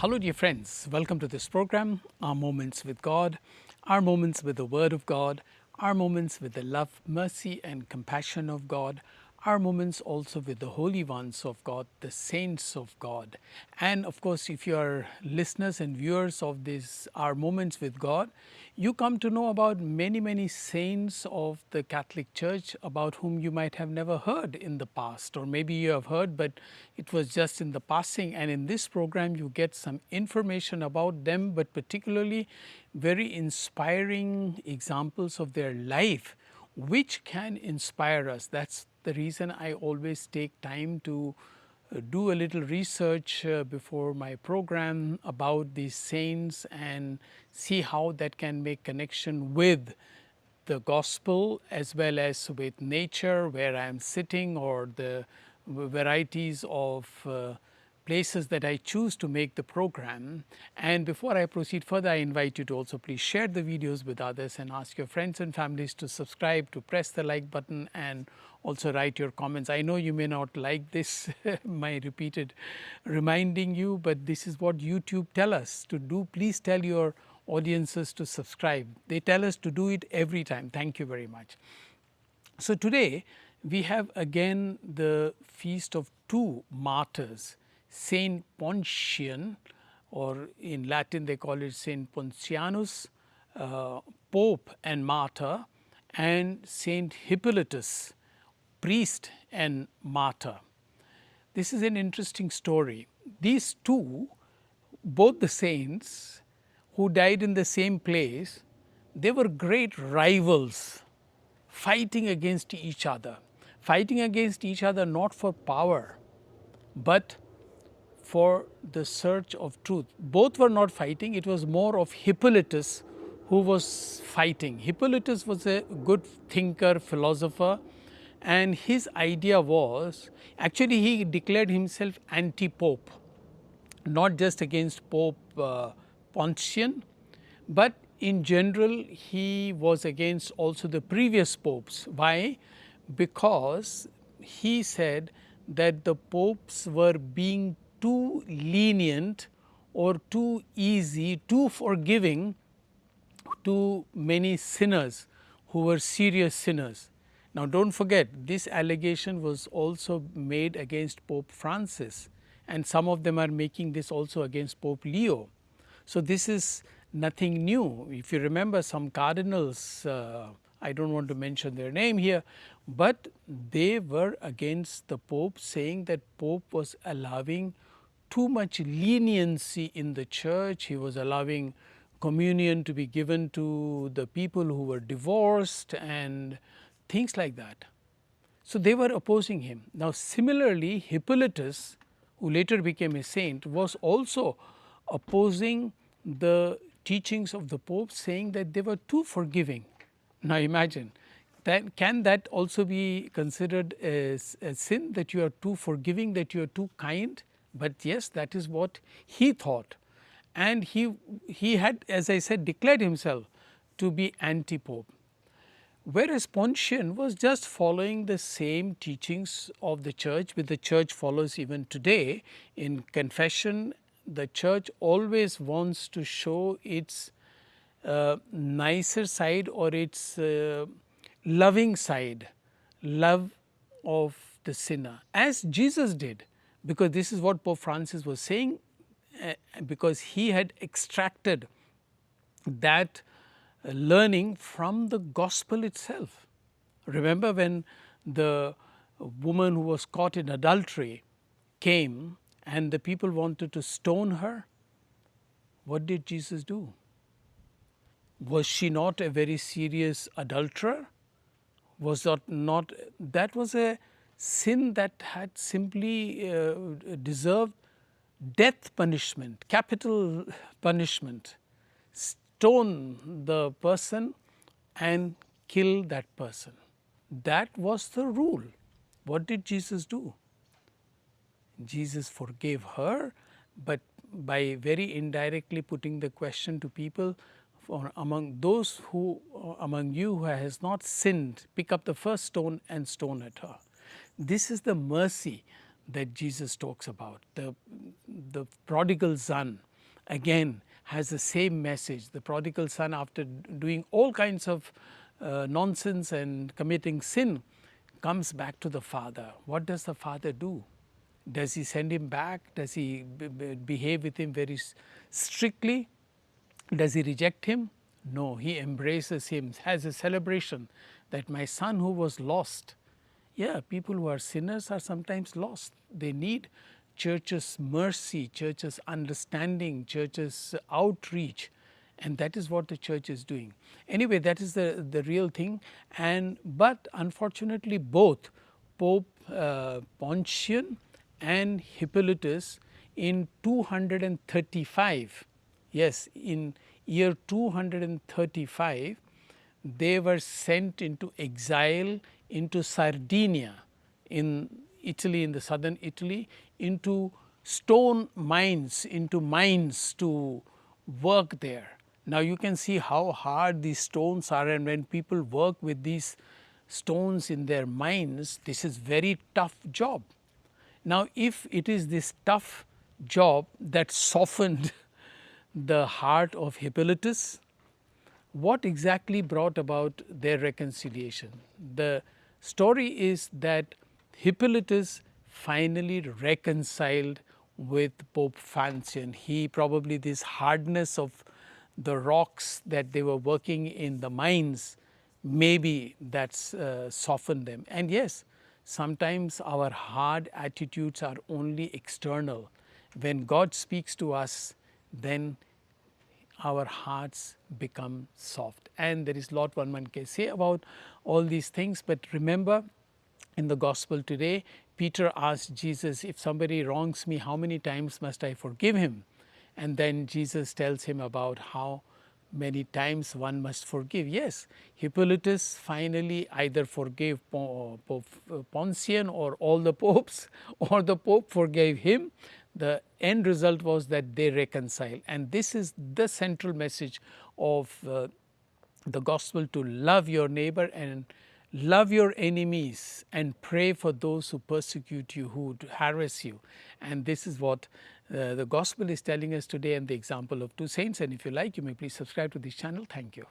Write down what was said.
Hello, dear friends. Welcome to this program, Our Moments with God, our moments with the Word of God, our moments with the love, mercy, and compassion of God, our moments also with the holy ones of God, the saints of God. And of course, if you are listeners and viewers of this, Our Moments with God, you come to know about many saints of the Catholic Church about whom you might have never heard in the past, or maybe you have heard, but it was just in the passing. And in this program, you get some information about them, but particularly very inspiring examples of their life, which can inspire us. That's the reason I always take time to do a little research before my program about these saints and see how that can make connection with the gospel as well as with nature where I am sitting, or the varieties of places that I choose to make the program. And before I proceed further, I invite you to also please share the videos with others and ask your friends and families to subscribe, to press the like button, and also write your comments. I know you may not like this, my repeated reminding you, but this is what YouTube tell us to do. Please tell your audiences to subscribe. They tell us to do it every time. Thank you very much. So today we have again the feast of two martyrs, St. Pontian, or in Latin they call it St. Pontianus, Pope and martyr, and St. Hippolytus, priest and martyr. This is an interesting story. These two, both the saints who died in the same place, they were great rivals, fighting against each other not for power, but for the search of truth. Both were not fighting, it was more of Hippolytus who was fighting. Hippolytus was a good thinker, philosopher, and his idea was, actually he declared himself anti-pope, not just against Pope Pontian, but in general he was against also the previous popes. Why? Because he said that the popes were being too lenient or too easy, too forgiving to many sinners who were serious sinners. Now, don't forget, this allegation was also made against Pope Francis, and some of them are making this also against Pope Leo. So, this is nothing new. If you remember, some cardinals, I don't want to mention their name here, but they were against the Pope, saying that Pope was allowing too much leniency in the church. He was allowing communion to be given to the people who were divorced and things like that. So they were opposing him. Now, similarly, Hippolytus, who later became a saint, was also opposing the teachings of the Pope, saying that they were too forgiving. Now, imagine that, can that also be considered as a sin, that you are too forgiving, that you are too kind? But yes, that is what he thought. And he had, as I said, declared himself to be anti-pope. Whereas Pontian was just following the same teachings of the church, which the church follows even today. In confession, the church always wants to show its nicer side, or its loving side, love of the sinner, as Jesus did, because this is what Pope Francis was saying, because he had extracted that learning from the gospel itself. Remember when the woman who was caught in adultery came and the people wanted to stone her, what did Jesus do? Was she not a very serious adulterer? Was that not, that was a sin that had simply deserved death punishment, capital punishment. Stone the person and kill that person. That was the rule. What did Jesus do? Jesus forgave her, but by very indirectly putting the question to people, for among those who among you who has not sinned, pick up the first stone and stone at her. This is the mercy that Jesus talks about, the prodigal son. again has the same message. The prodigal son, after doing all kinds of nonsense and committing sin, comes back to the father. What does the father do? Does he send him back? Does he behave with him very strictly? Does he reject him? No, he embraces him, has a celebration that my son who was lost. Yeah, people who are sinners are sometimes lost. They need church's mercy, church's understanding, church's outreach, and that is what the church is doing. Anyway, that is the real thing. But unfortunately, both Pope Pontian and Hippolytus in 235, yes, in year 235, they were sent into exile into Sardinia in Italy, in the southern Italy, into stone mines, into mines to work there. Now you can see how hard these stones are, and when people work with these stones in their mines, this is very tough job. Now if it is this tough job that softened the heart of Hippolytus, what exactly brought about their reconciliation? The story is that Hippolytus finally reconciled with Pope Pontian. He probably, this hardness of the rocks that they were working in the mines, maybe that's softened them. And yes, sometimes our hard attitudes are only external. When God speaks to us, then our hearts become soft. And there is a lot one can say about all these things. But remember, in the gospel today, Peter asked Jesus, if somebody wrongs me, how many times must I forgive him? And then Jesus tells him about how many times one must forgive. Yes, Hippolytus finally either forgave Pope Pontian or all the popes, or the Pope forgave him. The end result was that they reconciled. And this is the central message of the gospel, to love your neighbor and love your enemies and pray for those who persecute you, who harass you. And this is what the gospel is telling us today, and the example of two saints. And if you like, you may please subscribe to this channel. Thank you.